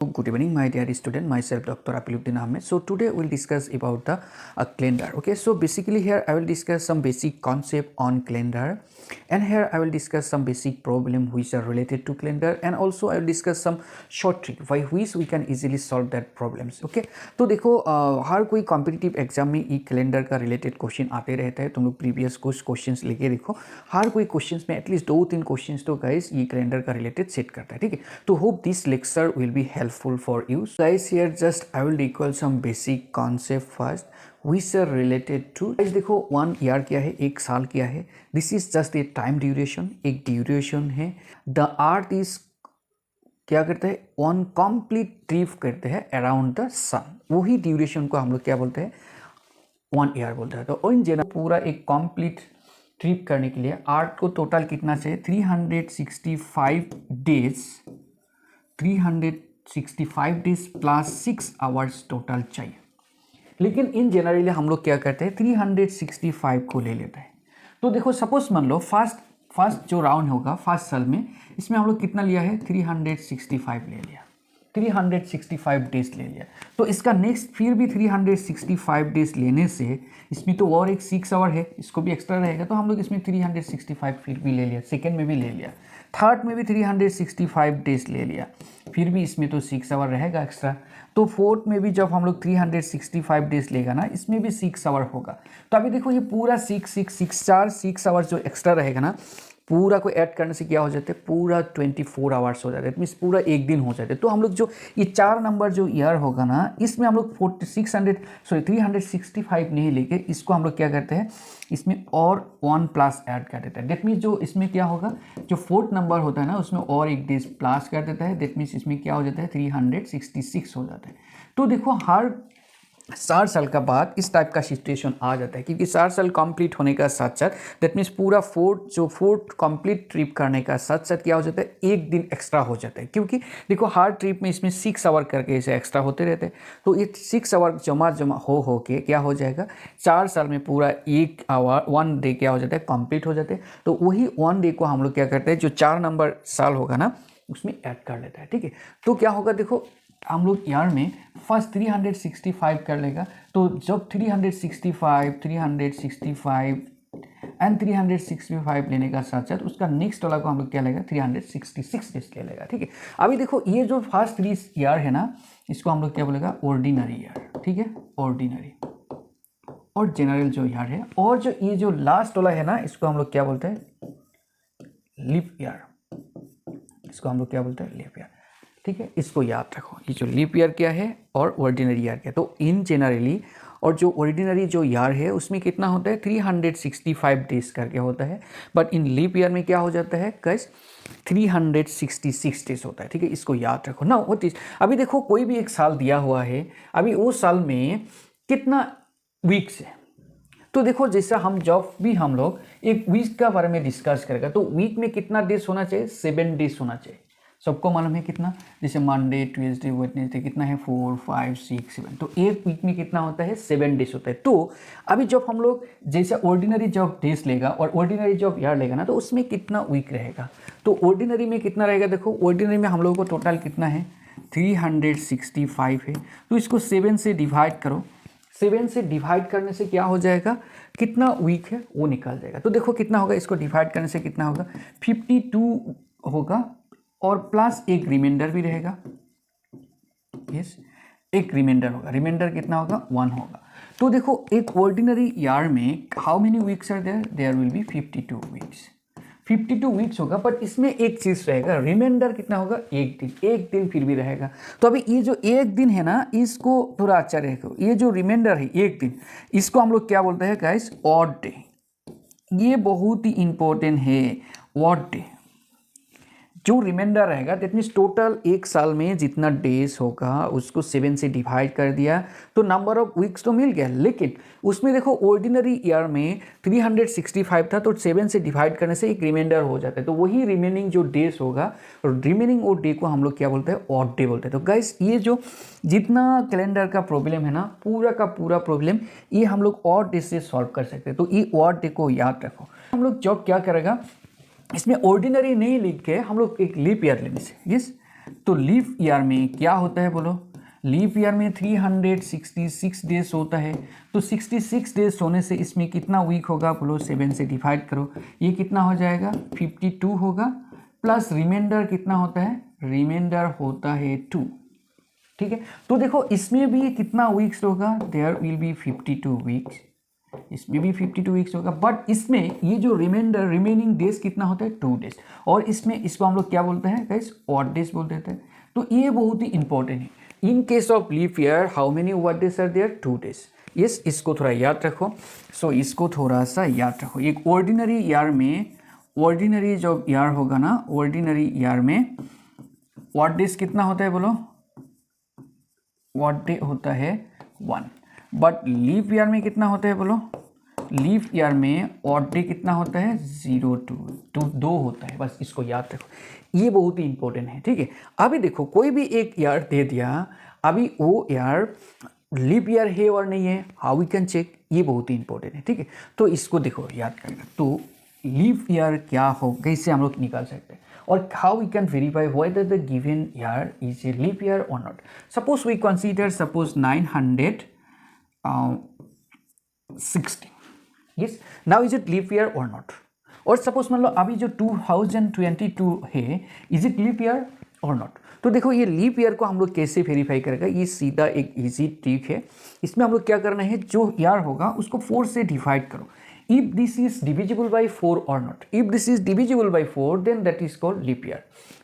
Good evening, my dear student. Myself, Dr. Apiluddin Ahmed. So today we'll discuss about the calendar. Okay, so basically here I will discuss some basic concept on calendar, and here I will discuss some basic problem which are related to calendar, and also I will discuss some short trick by which we can easily solve that problems. Okay, तो देखो हर कोई competitive exam में ई calendar का related question आते रहता है. तुम लोग प्रीवियस कुछ क्वेश्चंस लेके देखो, हर कोई क्वेश्चंस में एटलीस्ट 2-3 क्वेश्चंस तो गाइस ये कैलेंडर का रिलेटेड सेट करता है. ठीक है, तो hope this lecture will be helpful for you guys. Here just I will recall some basic concept first which are related to guys. देखो 1 ईयर क्या है, 1 साल क्या है. This is just a time duration, एक ड्यूरेशन है. The earth is क्या करते हैं, वन कंप्लीट ट्रिप करते हैं अराउंड द सन. वही ड्यूरेशन को हम लोग क्या बोलते हैं, 1 ईयर बोलते हैं. तो इन जनरल पूरा एक कंप्लीट ट्रिप करने के लिए अर्थ को टोटल कितना चाहिए, 365 days, 365 days plus 6 hours total चाहिए. लेकिन इन जनरली हम लोग क्या करते हैं, 365 को ले लेते हैं. तो देखो सपोज मान लो फर्स्ट जो राउंड होगा फर्स्ट साल में, इसमें हम लोग कितना लिया है, 365 ले लिया, 365 डेज ले लिया. तो इसका नेक्स्ट फिर भी 365 डेज लेने से इसमें तो और एक 6 आवर है, इसको भी एक्स्ट्रा रहेगा. तो हम लोग इसमें 365 फिर भी ले लिया, सेकेंड में भी ले लिया, थर्ड में भी 365 डेज ले लिया, फिर भी इसमें तो 6 आवर रहेगा एक्स्ट्रा. तो फोर्थ में भी जब हम लोग 365 डेज लेगा ना, इसमें भी 6 आवर होगा. तो अभी देखो ये पूरा 6 आवर जो एक्स्ट्रा रहेगा ना, पूरा को ऐड करने से क्या हो जाता है, पूरा 24 आवर्स हो जाता है. मीन्स पूरा एक दिन हो जाता है. तो हम लोग जो ये 4 नंबर जो ईयर होगा ना, इसमें हम लोग 365 नहीं लेके इसको हम लोग क्या करते हैं, इसमें और 1 प्लस ऐड कर देता है. डेट मीन्स जो इसमें क्या होगा, जो 4th नंबर होता है ना, उसमें और एक डेज प्लस कर देता है. डेट मीन्स इसमें क्या हो जाता है, 366 हो जाता है. तो देखो हर 4 साल का बाद इस टाइप का सिचुएशन आ जाता है, क्योंकि 4 साल कंप्लीट होने का साथ साथ दैट मीन्स पूरा फोर्थ कंप्लीट ट्रिप करने का साथ साथ क्या हो जाता है, एक दिन एक्स्ट्रा हो जाता है. क्योंकि देखो हर ट्रिप में इसमें 6 आवर करके ऐसे एक्स्ट्रा होते रहते हैं. तो ये 6 आवर जमा हो के क्या हो जाएगा, 4 साल में पूरा 1 आवर 1 डे क्या हो जाता है, कंप्लीट हो जाते हैं. तो वही 1 डे को हम लोग क्या करते हैं, जो 4 नंबर साल होगा ना, उसमें ऐड कर लेता है. ठीक है, तो क्या होगा, देखो हम लोग ईयर में फर्स्ट 365 कर लेगा. तो जब 365 एंड 365 लेने का साथ साथ उसका नेक्स्ट वाला को हम लोग क्या लेगा, 366 डेज ले लेगा. ठीक है, अभी देखो ये जो फर्स्ट 3 ईयर है ना, इसको हम लोग क्या बोलेगा, ऑर्डिनरी ईयर. ठीक है, ऑर्डिनरी. और जनरल जो ईयर है, और जो ये जो लास्ट वाला है ना, इसको हम लोग क्या बोलते हैं, लीप ईयर. इसको हम लोग क्या बोलते हैं, लीप ईयर. ठीक है, इसको याद रखो, ये जो लीप ईयर क्या है और ऑर्डिनरी ईयर क्या. तो इन जनरली और जो ऑर्डिनरी जो ईयर है उसमें कितना होता है, 365 डेज करके होता है. बट इन लीप ईयर में क्या हो जाता है गाइस, 366 डेज होता है. ठीक है, इसको याद रखो ना. व्हाट इज, अभी देखो कोई भी एक साल दिया हुआ है, अभी उस साल में कितना वीक्स है. तो देखो जैसा जब भी हम लोग एक वीक का बारे में डिस्कस करेगा, तो वीक में कितना डेज होना चाहिए, 7 डेज होना चाहिए. सबको मालूम है कितना, जैसे मंडे ट्यूसडे वेडनेसडे कितना है, 4 5 6 7. तो एक वीक में कितना होता है, 7 डेज होता है. तो अभी जब हम लोग जैसे ऑर्डिनरी जब डेज लेगा और ऑर्डिनरी जब ईयर लेगा ना, तो उसमें कितना वीक रहेगा. तो ऑर्डिनरी में कितना रहेगा, देखो ऑर्डिनरी में हम लोगों को टोटल कितना है, 365 है. तो इसको 7 से डिवाइड करो. 7 से डिवाइड करने से क्या हो जाएगा, कितना वीक है वो निकल जाएगा. तो देखो कितना होगा, इसको डिवाइड करने से कितना होगा, 52 होगा, और प्लस एक रिमाइंडर भी रहेगा. यस, एक रिमाइंडर होगा. रिमाइंडर कितना होगा, 1 होगा. तो देखो एक ऑर्डिनरी ईयर में how many weeks are there, there will be 52 weeks. 52 weeks होगा. बट इसमें एक चीज़ रहेगा, रिमाइंडर कितना होगा, एक दिन फिर भी रहेगा. तो अभी ये जो एक दिन है ना, इसको थोड़ा अच्छा रहेगा. ये जो रिमाइंडर है एक दिन, इसको हम लोग क्या बोलते हैं गाइस, ऑड डे. ये बहुत ही इंपॉर्टेंट है, ऑड डे. जो रिमाइंडर रहेगा दैट मीन्स टोटल एक साल में जितना डेज होगा उसको 7 से डिवाइड कर दिया, तो नंबर ऑफ वीक्स तो मिल गया. लेकिन उसमें देखो ऑर्डिनरी ईयर में 365 था, तो 7 से डिवाइड करने से एक रिमाइंडर हो जाता है. तो वही रिमेनिंग जो डेज होगा, रिमेनिंग वो डे को हम लोग क्या बोलते हैं, ऑड डे बोलते हैं. तो गाइस ये जो जितना कैलेंडर का प्रॉब्लम है ना, पूरा का पूरा प्रॉब्लम ये हम लोग ऑड डे से सॉल्व कर सकते हैं. तो ये ऑड डे को याद रखो. हम लोग जब क्या करेगा, इसमें ऑर्डिनरी नहीं लिख के हम लोग एक लीप ईयर लेने से, यस तो लीप ईयर में क्या होता है बोलो, लीप ईयर में 366 डेज होता है। तो 66 डेज होने से इसमें कितना वीक होगा बोलो, 7 से डिवाइड करो, ये कितना हो जाएगा 52 होगा, प्लस रिमाइंडर कितना होता है, रिमाइंडर होता है 2। ठीक है, तो देखो इसमें भी कितना वीक्स होगा, देयर विल बी 52 वीक्स, इसमें भी 52 वीक्स होगा, बट इसमें ये जो रिमाइंडर रिमेनिंग डेज कितना होता है 2 डेज, और इसमें इसको हम लोग क्या बोलते हैं गाइस, ऑड डेज बोल देते हैं। तो ये बहुत ही इंपॉर्टेंट है। In case of leap year how many odd days are there, 2 days. Yes, इसको थोड़ा याद रखो। सो इसको थोड़ा सा याद रखो। एक ऑर्डिनरी ईयर में, ऑर्डिनरी जो ईयर होगा ना, ऑर्डिनरी ईयर में ऑड डेज कितना होता है बोलो, ऑड डे होता है 1, बट लीप ईयर में कितना होता है बोलो, लीप ईयर में ऑड डे कितना होता है 0 2 2 होता है। बस इसको याद रखो, ये बहुत ही इंपॉर्टेंट है। ठीक है, अभी देखो कोई भी एक ईयर दे दिया, अभी वो ईयर लीप ईयर है और नहीं है, हाउ वी कैन चेक, ये बहुत ही इंपॉर्टेंट है। ठीक है, तो इसको देखो याद करेगा। तो लीप ईयर क्या हो, कैसे हम लोग निकाल सकते हैं, और how we can verify whether the given year is a leap year or not. Suppose we consider, suppose 960. Yes, now is it leap year or not? और सपोज मान लो अभी जो 2022 है, इज इट लीप ईयर और not. तो देखो ये leap year को हम लोग कैसे वेरीफाई करेगा, ये सीधा एक इजी ट्रिक है। इसमें हम लोग क्या करना है, जो ईयर होगा उसको 4 से डिवाइड करो। If this is divisible by 4 or not, if this is divisible by 4 then that is called leap year।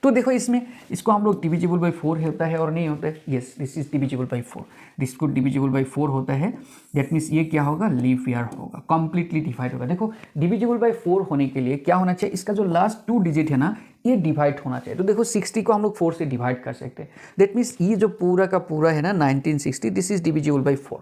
तो देखो इसमें इसको हम लोग divisible by 4 होता है और नहीं होता है, yes this is divisible by 4, this को divisible by 4 होता है, that means ये क्या होगा, leap year होगा, completely divide होगा। देखो divisible by 4 होने के लिए क्या होना चाहिए, इसका जो लास्ट 2 डिजिट है ना ये डिवाइड होना चाहिए। तो देखो 60 को हम लोग 4 से डिवाइड कर सकते हैं, दैट मीन्स ये जो पूरा का पूरा है ना 1960, दिस इज डिविजिबल बाई 4।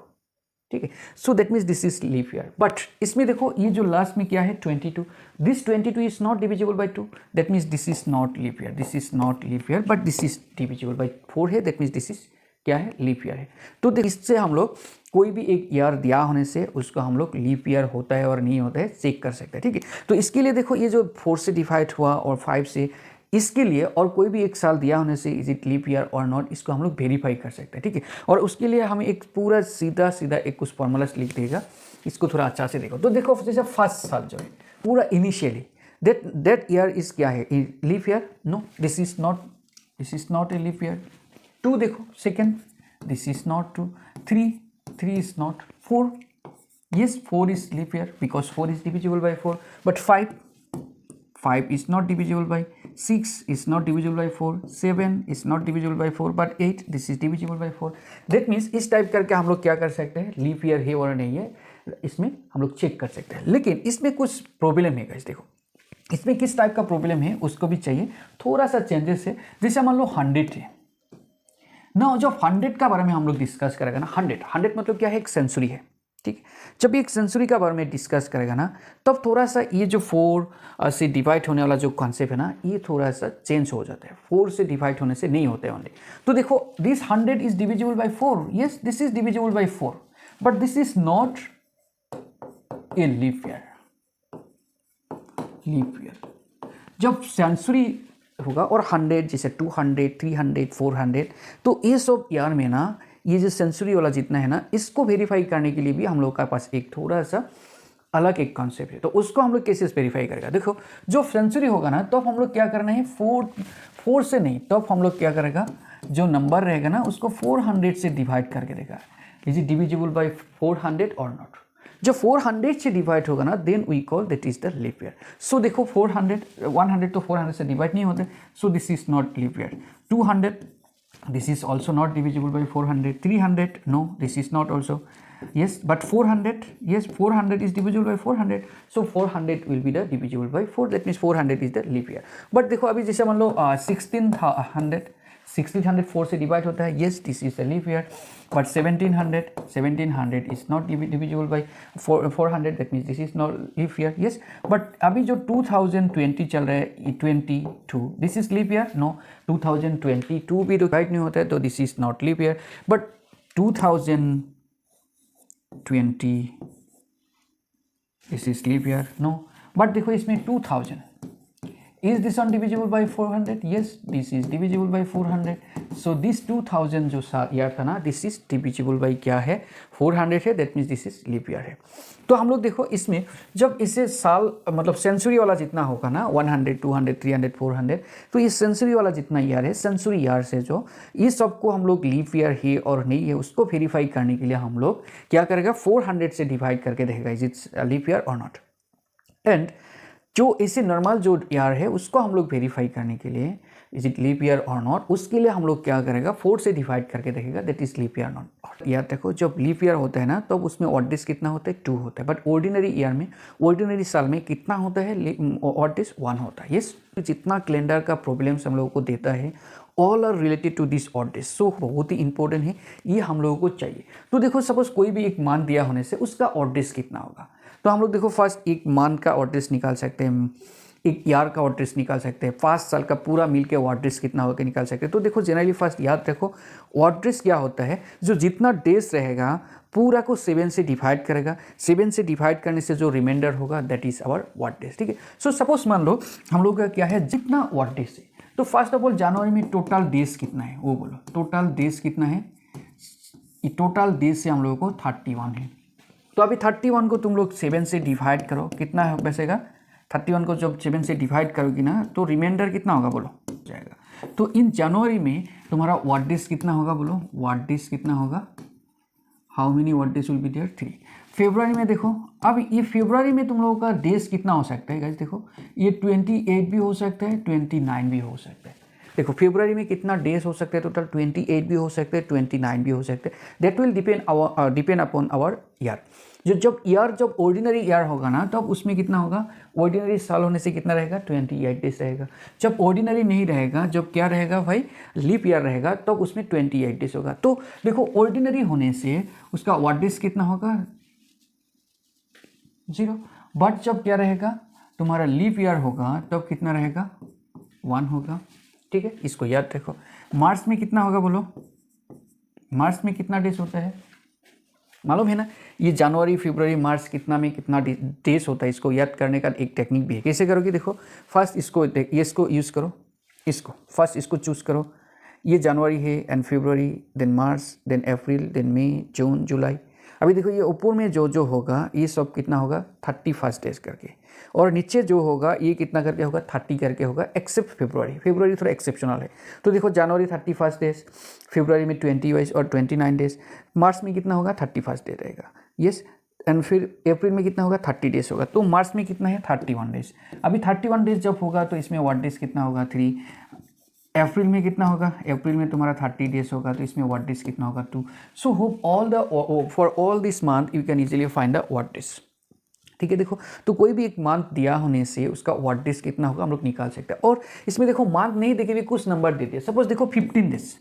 ठीक है, so that means this is leap year. But इसमें देखो ये जो लास्ट में क्या है 22, this 22 is not divisible by 2, that means this is not leap year, this is not leap year, but this is divisible by 4 है, that means this is क्या है, लीप ईयर है। तो इससे हम लोग कोई भी एक ईयर दिया होने से उसको हम लोग लीप ईयर होता है और नहीं होता है चेक कर सकते हैं। ठीक है, तो इसके लिए देखो ये जो 4 से डिवाइड हुआ और 5 से, इसके लिए और कोई भी एक साल दिया होने से इज इट लीप ईयर और नॉट, इसको हम लोग वेरीफाई कर सकते हैं। ठीक है, और उसके लिए हमें एक पूरा सीधा सीधा एक कुछ फॉर्मूलास लिख देगा, इसको थोड़ा अच्छा से देखो। तो देखो जैसे फर्स्ट साल जो है पूरा इनिशियली दैट ईयर इज क्या है, leap year, no this is not a leap year. 2 देखो second, this is not 2, 3 is not 4, yes 4 is leap year because 4 is divisible by 4, but 5 is not divisible by 6, is not divisible by 4, 7 is not divisible by 4, but 8 this is divisible by 4। that means इस type करके हम लोग क्या कर सकते हैं, leap year है और नहीं है इसमें हम लोग चेक कर सकते हैं। लेकिन इसमें कुछ प्रॉब्लम है गाइस, देखो इसमें किस टाइप का प्रॉब्लम है उसको भी चाहिए थोड़ा सा चेंजेस है। जैसे मान लो 100 है ना, जब 100 का बारे में हम लोग डिस्कस करेगा ना, 100 मतलब क्या है, एक सेंचुरी है। ठीक, जब एक सेंचुरी का बारे में डिस्कस करेगा ना, तब थोड़ा सा ये जो 4 से डिवाइड होने वाला जो कॉन्सेप्ट है ना, ये थोड़ा सा चेंज हो जाता है, 4 से डिवाइड होने से नहीं होते ओनली। तो देखो this 100 is divisible by 4, yes this is divisible by 4, but this is not a leap year. Leap year जब सेंचुरी होगा और 100 जैसे 200, 300, 400, तो ये सब ईयर में ना ये जो सेंचुरी वाला जितना है ना, इसको वेरीफाई करने के लिए भी हम लोग के पास एक थोड़ा सा अलग एक कॉन्सेप्ट है। तो उसको हम लोग कैसे वेरीफाई करेगा, देखो जो सेंचुरी होगा ना तब हम लोग क्या करना है, 4 से नहीं, तब हम लोग क्या करेगा, जो नंबर रहेगा ना उसको 400 से डिवाइड करके देगा, इज इट डिविजिबल बाई 400 और नॉट। जो 400 से डिवाइड होगा ना then we call that is the leap year. So देखो 400 100 तो 400 से डिवाइड नहीं होते, so this is not leap year. 200 this is also not divisible by 400, 300 no this is not also, yes but 400, yes 400 is divisible by 400, so 400 will be the divisible by 4, that means 400 is the leap year। but देखो अभी जैसे मान लो 1600 4 से divide होता है, yes this is the leap year, but 1700 is not divisible by 400, that means this is not leap year, yes but अभी जो 2020 चल रहा है 22, this is leap year, no 2022 भी डिवाइड नहीं होता है, तो this is not leap year, but 2020 this is leap year, no but देखो इसमें 2000 Is this one divisible by 400? Yes, this is divisible by 400. So this 2000 जो ईयर था ना, this is divisible by क्या है, 400 है, that means this is leap year है। तो हम लोग देखो इसमें जब इसे साल मतलब सेंचुरी वाला जितना होगा ना 100, 200, 300, 400, तो ये सेंचुरी वाला जितना ईयर है, सेंचुरी ईयर से जो ये सबको हम लोग लीप ईयर है और नहीं है उसको वेरीफाई करने के लिए हम लोग क्या करेगा, 400 से डिवाइड करके देखेगा इज इट्स लीप ईयर और नॉट। एंड जो इसे नॉर्मल जो ईयर है उसको हम लोग वेरीफाई करने के लिए इज इट लीप ईयर और नॉट, उसके लिए हम लोग क्या करेगा 4 से डिवाइड करके देखेगा that is leap year not. यार देखो जब लीप ईयर होता है ना तब उसमें ऑड डेज कितना होता है, 2 होता है, बट ऑर्डिनरी ईयर में ऑर्डिनरी साल में कितना होता है, ऑड डेज 1 होता है। यस, जितना कैलेंडर का प्रॉब्लम्स हम लोगों को देता है all are related to this odd days, so बहुत ही इंपॉर्टेंट है, ये हम लोगों को चाहिए। तो देखो सपोज कोई भी एक मान दिया होने से उसका ऑड डेज कितना होगा, तो हम लोग देखो फर्स्ट एक मान का ऑड डेज निकाल सकते हैं, एक ईयर का ऑड डेज निकाल सकते हैं, 5 साल का पूरा मिल के ऑड डेज कितना होकर निकाल सकते हैं। तो देखो जनरली फर्स्ट याद रखो ऑड डेज क्या होता है, जो जितना डेज रहेगा पूरा को 7 से डिवाइड करेगा, 7 से डिवाइड करने से जो रिमाइंडर होगा that is our odd days. ठीक है, सो सपोज मान लो हम लोग का क्या है, जितना ऑड डेज है, तो फर्स्ट ऑफ ऑल जनवरी में टोटल डेज कितना है वो बोलो, टोटल डेज कितना है, टोटल डेज से हम लोगों को 31 है। तो अभी 31 को तुम लोग 7 से डिवाइड करो, कितना है बचेगा, 31 को जब 7 से डिवाइड करोगी ना तो रिमाइंडर कितना होगा बोलो, जाएगा। तो इन जनवरी में तुम्हारा ऑड डेज कितना होगा बोलो, ऑड डेज कितना होगा, how many odd days will be there, 3। फरवरी में देखो, अब ये फरवरी में तुम लोगों का डेज कितना हो सकता है गाइस, देखो ये 28 भी हो सकता है, 29 भी हो सकता है। देखो फरवरी में कितना डेज हो सकते हैं टोटल, 28 भी हो सकते हैं, 29 भी हो सकते हैं, that will depend upon our year. जब ईयर जब ऑर्डिनरी ईयर होगा ना तब उसमें कितना होगा, ऑर्डिनरी साल होने से कितना रहेगा, 28 डेज रहेगा। जब ऑर्डिनरी नहीं रहेगा, जब क्या रहेगा भाई, लीप ईयर रहेगा, तब उसमें 28 डेज होगा। तो देखो ऑर्डिनरी होने से उसका ऑड डेज कितना होगा, 0, बट जब क्या रहेगा तुम्हारा लीप ईयर होगा तब कितना रहेगा, 1 होगा। ठीक है, इसको याद रखो। मार्च में कितना होगा बोलो, मार्च में कितना डेज होता है मालूम है ना, ये जनवरी फरवरी मार्च कितना में कितना डेज होता है, इसको याद करने का एक टेक्निक भी है। कैसे करोगे, देखो फर्स्ट इसको यूज़ करो, इसको फर्स्ट इसको चूज़ करो, ये जनवरी है एंड फरवरी, देन मार्च, देन अप्रैल, देन मई, जून, जुलाई। अभी देखो ये ऊपर में जो होगा ये सब कितना होगा, 31 डेज करके, और नीचे जो होगा ये कितना करके होगा, 30 करके होगा, एक्सेप्ट फरवरी थोड़ा एक्सेप्शनल है। तो देखो जनवरी 31 डेज, फरवरी में 28 और 29 डेज, मार्च में कितना होगा, 31 डे रहेगा। यस, एंड फिर अप्रैल में कितना होगा, 30 डेज होगा। तो मार्च में कितना है, 31 डेज। अभी 31 डेज जब होगा तो इसमें ऑड डेज कितना होगा, 3। अप्रैल में कितना होगा, अप्रैल में तुम्हारा 30 डेज होगा तो इसमें ऑड डेज कितना होगा, 2। So hope for all this month you can easily find the odd days. ठीक है, देखो तो कोई भी एक मंथ दिया होने से उसका ऑड डेज कितना होगा हम लोग निकाल सकते हैं। और इसमें देखो मंथ नहीं देके भी कुछ नंबर दे दिया, सपोज देखो 15 डेज,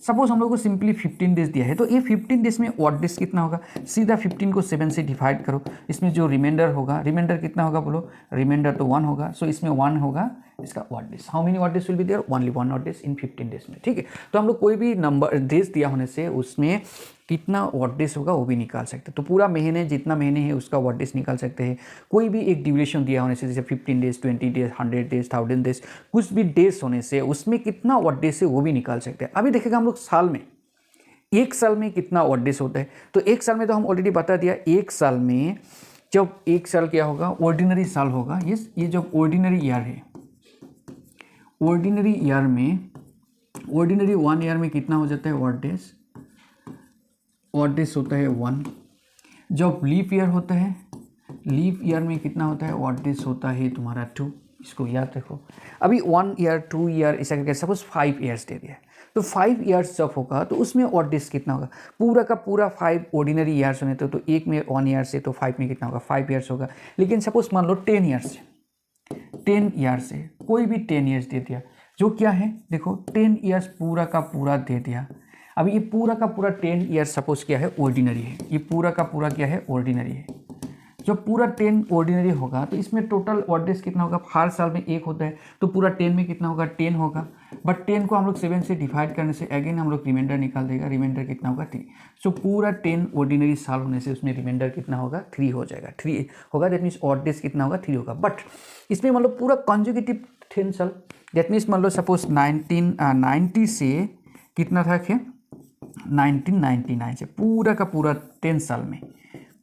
सपोज हम लोग को सिंपली 15 डेज दिया है, तो ये 15 डेज में ऑड डेज कितना होगा, सीधा 15 को 7 से डिवाइड करो, इसमें जो रिमाइंडर होगा, रिमाइंडर कितना होगा बोलो, रिमाइंडर तो 1 होगा, सो इसमें 1 होगा इसका odd days. How many odd days will be there, only 1 odd days in 15 days में। ठीक है, तो हम लोग कोई भी नंबर डेज दिया होने से उसमें कितना ऑड डेज होगा वो भी निकाल सकते हैं। तो पूरा महीने जितना महीने है उसका ऑड डेज निकाल सकते हैं। कोई भी एक ड्यूरेशन दिया होने से, जैसे 15 डेज, 20 डेज, 100 डेज, 1000 डेज, कुछ भी डेज होने से उसमें कितना ऑड डेज है वो भी निकाल सकते हैं। अभी देखेगा हम लोग साल में, एक साल में कितना ऑड डेज होता है, तो एक साल में तो हम ऑलरेडी बता दिया, एक साल में जब एक साल क्या होगा, ऑर्डिनरी साल होगा। ये जब ऑर्डिनरी ईयर है, ऑर्डिनरी ईयर में, ऑर्डिनरी 1 ईयर में कितना हो जाता है ऑड डेज, ऑड डेज होता है 1। जब लीप ईयर होता है, लीप ईयर में कितना होता है ऑड डेज होता है तुम्हारा 2। इसको याद रखो। अभी 1 ईयर 2 ईयर ऐसा करके सपोज 5 ईयर्स दे दिया, तो 5 ईयर्स जब होगा तो उसमें ऑड डेज कितना होगा, पूरा का पूरा 5 ऑर्डिनरी ईयर्स होने तो एक में 1 ईयर से, तो 5 में कितना होगा, 5 ईयर्स होगा। लेकिन सपोज मान लो 10 ईयर्स से, 10 ईयर्स से कोई भी 10 ईयर्स दे दिया, जो क्या है देखो 10 ईयर्स पूरा का पूरा दे दिया। अभी ये पूरा का पूरा 10 ईयर सपोज क्या है, ऑर्डिनरी है, ये पूरा का पूरा क्या है, ऑर्डिनरी है। जब पूरा 10 ऑर्डिनरी होगा तो इसमें टोटल ऑड डेज कितना होगा, हर साल में 1 होता है, तो पूरा 10 में कितना होगा, 10 होगा। बट 10 को हम लोग 7 से डिवाइड करने से अगेन हम लोग रिमाइंडर निकाल देगा, रिमाइंडर कितना होगा, 3। सो पूरा 10 ऑर्डिनरी साल होने से उसमें रिमाइंडर कितना होगा, 3 हो जाएगा, 3 होगा। दैट मीन्स ऑड डेज कितना होगा, 3 होगा। बट इसमें मतलब पूरा कंजुगेटिव 10 साल। दैट मीन्स मान लो सपोज 1990 से कितना था कि 1999 से पूरा का पूरा 10 साल में,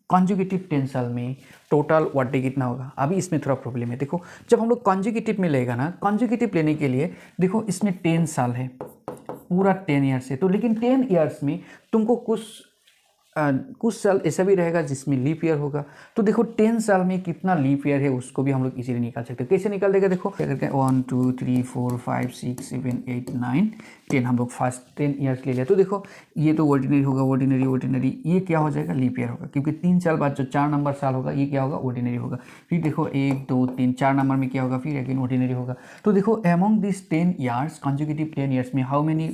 कॉन्जुगेटिव 10 साल में टोटल व्हाट डे कितना होगा। अभी इसमें थोड़ा प्रॉब्लम है, देखो जब हम लोग कॉन्जुगेटिव में लेगा ना, कॉन्जुगेटिव लेने के लिए देखो इसमें 10 साल है, पूरा 10 ईयर्स है, तो लेकिन 10 ईयर्स में तुमको कुछ साल ऐसा भी रहेगा जिसमें लीप ईयर होगा। तो देखो 10 साल में कितना लीप ईयर है उसको भी हम लोग इजीली निकाल सकते हैं। कैसे निकाल देगा, देखो क्या करके 1 2 3 4 5 6 7 8 9 10, हम लोग फर्स्ट 10 ईयर्स ले लिया। तो देखो ये तो ऑर्डिनरी होगा, ऑर्डिनरी, ये क्या हो जाएगा, लीप ईयर होगा, क्योंकि 3 साल बाद जो 4 नंबर साल होगा ये क्या होगा, ऑर्डिनरी होगा। फिर देखो 1 2 3 4 नंबर में क्या होगा, फिर अगेन ऑर्डिनरी होगा। तो देखो among this 10 years, consecutive 10 years में how many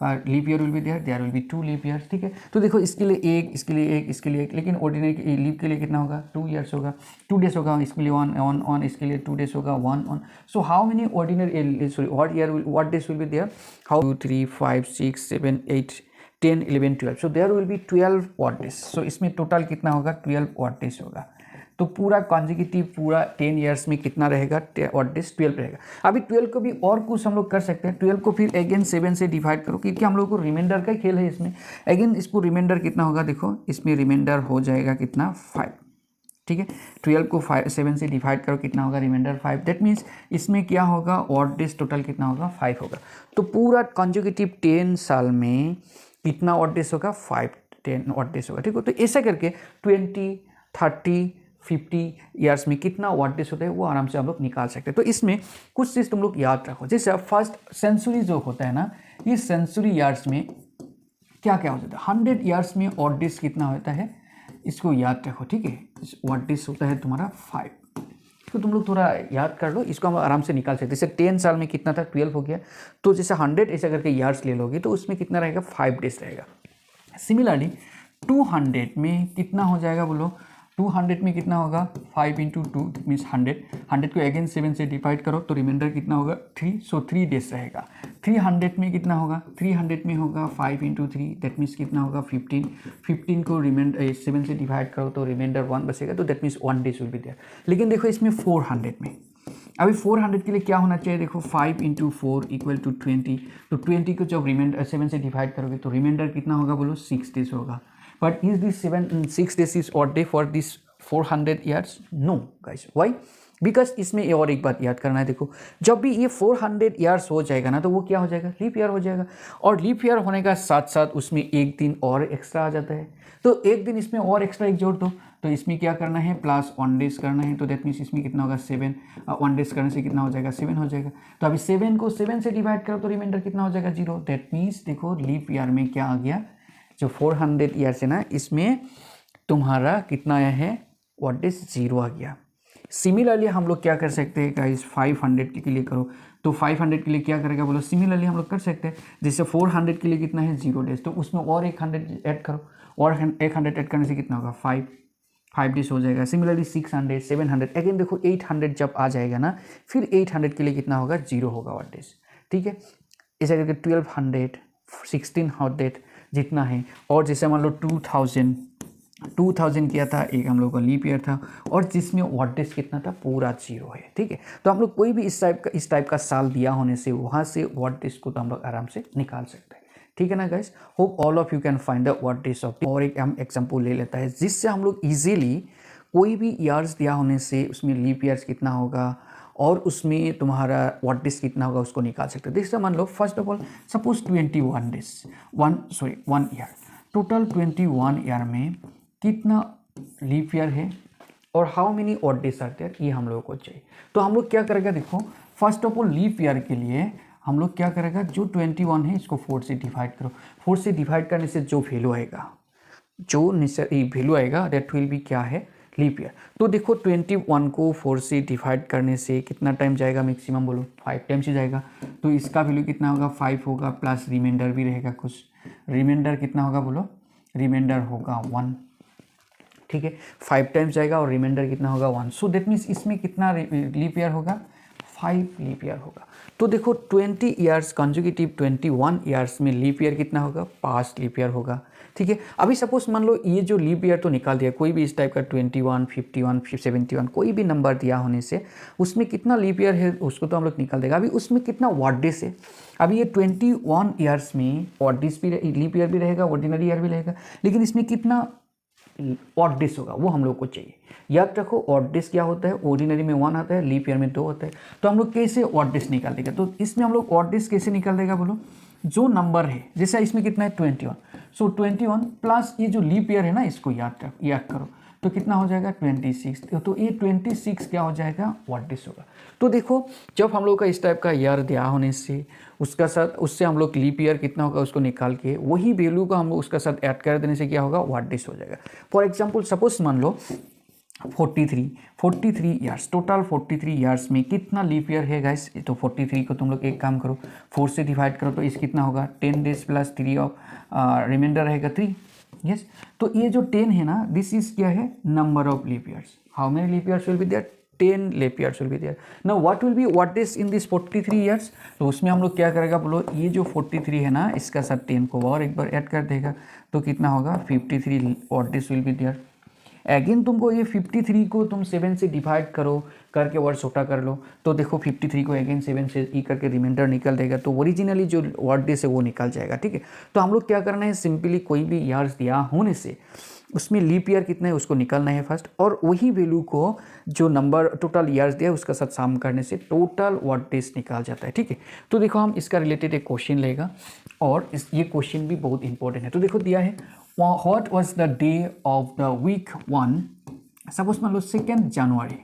leap year will be there will be 2 leap years. ठीक है, तो देखो इसके लिए एक, इसके लिए एक, इसके लिए एक, लेकिन ऑर्डिनरी लीप के लिए कितना होगा, 2 ईयर्स होगा, 2 डेज होगा, इसके लिए वन, इसके लिए 2 डेज होगा, one. So how many ordinary odd days will be there, how 2 3 5 6 7 8 10 11 12, so there will be 12 odd days. So इसमें टोटल कितना होगा, 12 व्हाट डेज होगा। तो पूरा कॉन्जिक्यूटिव पूरा 10 ईयर्स में कितना रहेगा, व्हाट डेज 12 रहेगा। अभी 12 को भी और कुछ हम लोग कर सकते हैं, 12 को फिर अगेन 7 से डिवाइड करो, क्योंकि हम लोग को रिमाइंडर का खेल है इसमें। अगेन इसको रिमाइंडर कितना होगा, देखो इसमें रिमाइंडर हो जाएगा कितना, 5। ठीक है, 12 को 7 से डिवाइड करो, कितना होगा, रिमाइंडर 5। दैट मीन्स इसमें क्या होगा, व्हाट डेज टोटल कितना होगा, 5 होगा। तो पूरा कॉन्जिक्यूटिव 10 साल में कितना व्हाट डेज होगा, 10 व्हाट डेज होगा। ठीक है, तो ऐसा करके 20 30 50 ईयर्स में कितना व्हाट डेज होता है वो आराम से हम लोग निकाल सकते हैं। तो इसमें कुछ चीज़ तुम लोग याद रखो, जैसे फर्स्ट सेंचुरी जो होता है ना, ये सेंचुरी ईयर्स में क्या क्या हो जाता है, 100 ईयर्स में व्हाट डेज कितना होता है, इसको याद रखो। ठीक है, व्हाट डेज होता है तुम्हारा 5, तो तुम लोग थोड़ा याद कर लो, इसको हम आराम से निकाल सकते हैं। जैसे 10 साल में कितना था, 12 हो गया, तो जैसे 100 ऐसा करके ईयर्स ले लोगे तो उसमें कितना रहेगा, 5 डेज रहेगा। सिमिलरली 200 में कितना हो जाएगा, बोलो 200 में कितना होगा, 5 × 2 मीन्स 100 को अगेन 7 से डिवाइड करो तो रिमाइंडर कितना होगा, 3, सो 3 डेज रहेगा। 300 में कितना होगा, 300 में होगा 5 × 3, दैट मीन्स कितना होगा, 15 को रिमाइंडर 7 से डिवाइड करो तो रिमाइंडर 1 बचेगा, तो that means 1 days will be there. लेकिन देखो इसमें 400 में, अभी 400 के लिए क्या होना चाहिए, देखो 5 × 4 = 20, तो 20 को जब रिमाइंडर 7 से डिवाइड करोगे तो रिमाइंडर कितना होगा, बोलो 6 डेज होगा। But is this 6 days is odd day for this 400 years, no guys, why, because इसमें ये और एक बात याद करना है, देखो जब भी ये 400 ईयर्स हो जाएगा ना, तो वो क्या हो जाएगा, लीप ईयर हो जाएगा। और लीप ईयर होने का साथ साथ उसमें एक दिन और एक्स्ट्रा आ जाता है, तो एक दिन इसमें और एक्स्ट्रा एक जोड़ दो, तो इसमें क्या करना है, +1 डेज करना है, तो दैट मीन्स इसमें कितना होगा, 7, 1 डेज करने से कितना हो जाएगा, 7 हो जाएगा। तो अभी 7 को 7 से डिवाइड करो तो रिमाइंडर कितना हो जाएगा, 0। दैट मीन्स देखो लीप ईयर में क्या आ गया, जो 400 ईयर्स है ना, इसमें तुम्हारा कितना आया है, व्हाट इज 0 आ गया। सिमिलरली हम लोग क्या कर सकते हैं गाइस, 500 के लिए करो, तो 500 के लिए क्या करेगा, बोलो सिमिलरली हम लोग कर सकते हैं। जैसे 400 के लिए कितना है, 0 डेज, तो उसमें और 100 ऐड करो, और 100 ऐड करने से कितना होगा, 5 डेज हो जाएगा। सिमिलरली 600 700, अगेन देखो 800 जब आ जाएगा ना, फिर 800 के लिए कितना होगा, 0 होगा व्हाट डेज। ठीक है, ऐसा करके 1200 1600 जितना है, और जैसे मान लो 2000 किया था, एक हम लोग का लीप ईयर था, और जिसमें व्हाट डेज कितना था, पूरा 0 है। ठीक है, तो हम लोग कोई भी इस टाइप का साल दिया होने से वहाँ से व्हाट डेज को तो हम लोग आराम से निकाल सकते हैं। ठीक है ना guys, hope all of you can find the what days of. और एक हम एग्जाम्पल ले लेता है जिससे हम लोग इजीली कोई भी ईयर्स दिया होने से उसमें लीप ईयर्स कितना होगा और उसमें तुम्हारा व्हाट डेज कितना होगा उसको निकाल सकते हो। जैसे मान लो first of all suppose 21 days, 1 year, total 21 year में कितना लीप ईयर है और how many odd days are there, ये हम लोगों को चाहिए। तो हम लोग क्या करेगा, देखो first of all leap year के लिए हम लोग क्या करेगा, जो 21 है इसको 4 से डिवाइड करो, 4 से डिवाइड करने से जो वैल्यू आएगा, दैट विल बी क्या है, लीप ईयर। तो देखो 21 को 4 से डिवाइड करने से कितना टाइम जाएगा, मैक्सिमम बोलो 5 टाइम्स ही जाएगा। तो इसका वैल्यू कितना होगा, 5 होगा, प्लस रिमाइंडर भी रहेगा कुछ, रिमाइंडर कितना होगा, बोलो रिमाइंडर होगा 1। ठीक है, 5 टाइम्स जाएगा और रिमाइंडर कितना होगा, 1। सो दैट मीन्स इसमें कितना लीप ईयर होगा, 5 लीप ईयर होगा। तो देखो 20 ईयर्स कंसेक्यूटिव 21 ईयर्स में लीप ईयर कितना होगा, 5 लीप ईयर होगा। ठीक है, अभी सपोज मान लो ये जो लीप ईयर तो निकाल दिया, कोई भी इस टाइप का 21, 51, 71 कोई भी नंबर दिया होने से उसमें कितना लीप ईयर है उसको तो हम लोग निकाल देगा। अभी उसमें कितना वर्ड डेज है, अभी ये 21 ईयर्स में वर्ड डेज भी, लीप ईयर भी रहेगा, ऑर्डिनरी ईयर भी रहेगा, लेकिन इसमें कितना ऑड डेज होगा वो हम लोग को चाहिए। याद रखो ऑड डेज क्या होता है, ऑर्डिनरी में 1 आता है, लीप ईयर में 2 होता है। तो हम लोग कैसे ऑड डेज निकाल देगा, तो इसमें हम लोग ऑड डेज कैसे निकाल देगा बोलो, जो नंबर है जैसा इसमें कितना है 21, सो 21 प्लस ये जो लीप ईयर है ना इसको याद करो, तो कितना हो जाएगा 26। तो ये 26 क्या हो जाएगा, ऑड डेज होगा। तो देखो जब हम लोग का इस टाइप का ईयर दिया होने से उसका साथ उससे हम लोग लीप ईयर कितना होगा उसको निकाल के वही वैल्यू का हम लोग उसका साथ ऐड कर देने से क्या होगा, ऑड डेज हो जाएगा। फॉर एग्जांपल सपोज मान लो 43 ईयर्स, टोटल 43 ईयर्स में कितना लीप ईयर है गाइस, तो 43 को तुम लोग एक काम करो 4 से डिवाइड करो, तो इस कितना होगा 10 डेज प्लस 3 ऑफ रिमाइंडर रहेगा 3। यस, तो ये जो 10 है ना दिस इज क्या है, number of leap years. How many leap years will be there, 10 leap years will be there. Now what will be what days in this 43 years, तो उसमें हम लोग क्या करेगा बोलो, ये जो 43 है ना इसका साथ 10 को और एक बार ऐड कर देगा, तो कितना होगा 53 what days will be there. Again तुमको ये 53 को तुम 7 से डिवाइड करो करके वर्ड छोटा कर लो, तो देखो 53 को अगेन 7 से ई करके रिमाइंडर निकल देगा, तो ओरिजिनली जो वर्ड डेज है वो निकल जाएगा। ठीक है, तो हम लोग क्या करना है, सिंपली कोई भी ईयर्स दिया होने से उसमें लीप ईयर कितना है उसको निकालना है फर्स्ट, और वही वैल्यू को जो नंबर टोटल ईयर्स दिया है उसका साथ सम करने से टोटल वर्ड डेज निकाल जाता है। ठीक है, तो देखो हम इसका रिलेटेड एक क्वेश्चन लेगा और ये क्वेश्चन भी बहुत इंपॉर्टेंट है। तो देखो दिया है what was the day of the week 1, suppose मान लो 2 जनवरी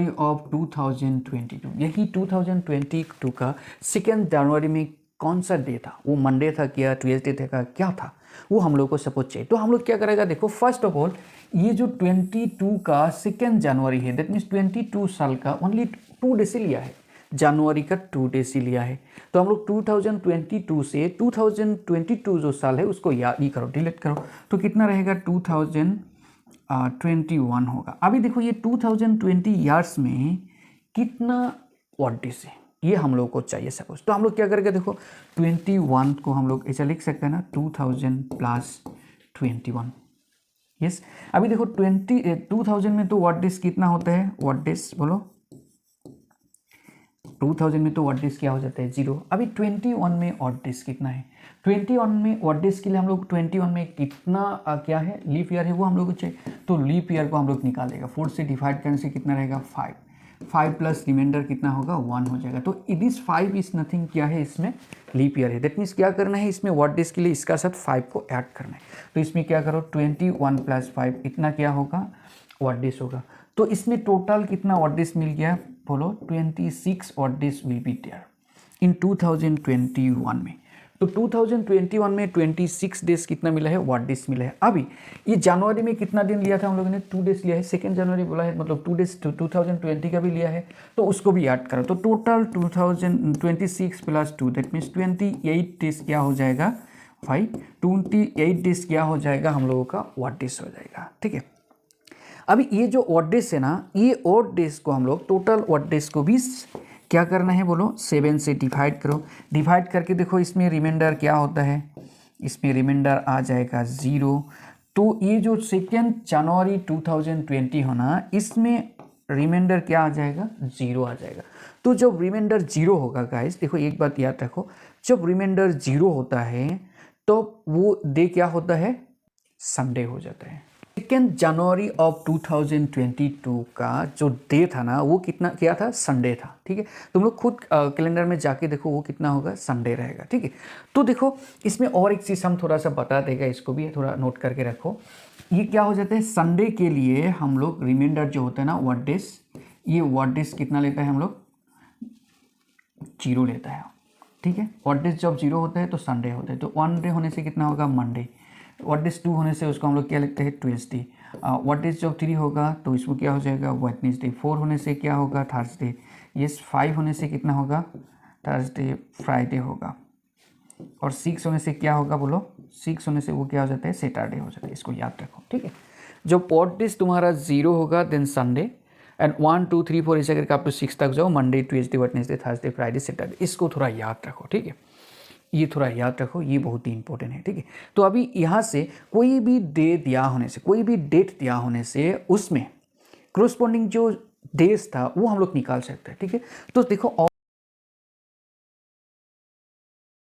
ऑफ 2022, यही 2022 का 2 जनवरी में कौन सा डे था, वो मंडे था क्या, ट्यूसडे था क्या था, वो हम लोग को सपोज चाहिए। तो हम लोग क्या करेगा, देखो फर्स्ट ऑफ ऑल ये जो 22 का 2 जनवरी है दैट मीन्स 22 साल का ओनली 2 डे से लिया है, जनवरी का 2 डे से लिया है। तो हम लोग 2022 से 2022 जो साल है उसको याद ही करो, डिलीट करो, तो कितना रहेगा 2021 होगा। अभी देखो ये 2020 ईयर्स में कितना वर्ड डेज है ये हम लोग को चाहिए सपोज, तो हम लोग क्या करेंगे, देखो 21 को हम लोग ऐसा लिख सकते हैं ना 2000 प्लस 21। यस, अभी देखो 2000 में तो वर्ड डेज कितना होता है, वर्ड डेज बोलो 2000 में तो वर्ड डेज क्या हो जाता है 0। अभी 21 में वर्ड डेज कितना है, 21 में वर्ड डेज के लिए हम लोग 21 में कितना क्या है लीप ईयर है वो हम लोग को चाहिए, तो लीप ईयर को हम लोग निकालेगा 4 से डिवाइड करने से कितना रहेगा 5 प्लस रिमाइंडर कितना होगा 1 हो जाएगा। तो इट इज 5 इज नथिंग, क्या है इसमें लीप ईयर है, दैट मीन्स क्या करना है इसमें वर्ड डेज के लिए इसका साथ 5 को ऐड करना है। तो इसमें क्या करो 21 प्लस 5 इतना क्या होगा वर्ड डेज होगा। तो इसमें टोटल कितना वर्ड डेज मिल गया बोलो 26 word days will be there in 2021 में। तो 2021 में 26 डेज कितना मिला है वर्ड डेज मिला है। अभी ये जनवरी में कितना दिन लिया था हम लोगों ने 2 डेज लिया है, 2 जनवरी बोला है मतलब 2 डेज 2020 का भी लिया है, तो उसको भी ऐड करो, तो total 2026 plus 2 that means 28 days क्या हो जाएगा 28 डेज क्या हो जाएगा हम लोगों का वर्ड डेज हो जाएगा। ठीक है, अभी ये जो वर्ड डेज है ना ये वर्ड डेज को हम लोग टोटल वर्ड डेज को भी क्या करना है बोलो 7 से डिवाइड करो, डिवाइड करके देखो इसमें रिमाइंडर क्या होता है, इसमें रिमाइंडर आ जाएगा 0। तो ये जो 2 जनवरी 2020 होना इसमें रिमाइंडर क्या आ जाएगा 0 आ जाएगा। तो जब रिमाइंडर 0 होगा गाइस देखो एक बात याद रखो, जब रिमाइंडर 0 होता है तो वो डे क्या होता है संडे हो जाता है। 2 जनवरी ऑफ 2022 का जो डे था ना वो कितना क्या था संडे था। ठीक है, तुम लोग खुद कैलेंडर में जाके देखो वो कितना होगा संडे रहेगा। ठीक है, तो देखो इसमें और एक चीज़ हम थोड़ा सा बता देगा, इसको भी थोड़ा नोट करके रखो। ये क्या हो जाता है संडे के लिए हम लोग रिमाइंडर जो होता है ना वर्ड डेज, ये वर्ड डेज कितना लेता है हम लोग 0 लेता है। ठीक है, वर्ड डेज जब 0 होता है तो संडे होता है, तो 1 डे होने से कितना होगा मंडे, वर्ड डेज 2 होने से उसको हम लोग क्या लिखते हैं ट्यूसडे, वर्ड डेज जब 3 होगा तो इसको क्या हो जाएगा वेडनेसडे, 4 होने से क्या होगा थर्सडे, ये 5 होने से कितना होगा थर्सडे फ्राइडे होगा, और 6 होने से क्या होगा बोलो 6 होने से वो क्या हो जाता है सैटरडे हो जाता है। इसको याद रखो। ठीक है, जब वर्ड डेज तुम्हारा 0 होगा देन संडे, एंड 1 2 3 4 ऐसे करके आप 6 तक जाओ, Monday Tuesday Wednesday Thursday Friday Saturday, इसको थोड़ा याद रखो, ठीक है, ये थोड़ा याद रखो, ये बहुत ही इंपॉर्टेंट है, ठीक है। तो अभी यहाँ से कोई भी डे दिया होने से, कोई भी डेट दिया होने से उसमें क्रोस्पॉन्डिंग जो डेज था वो हम लोग निकाल सकते हैं, ठीक है। तो देखो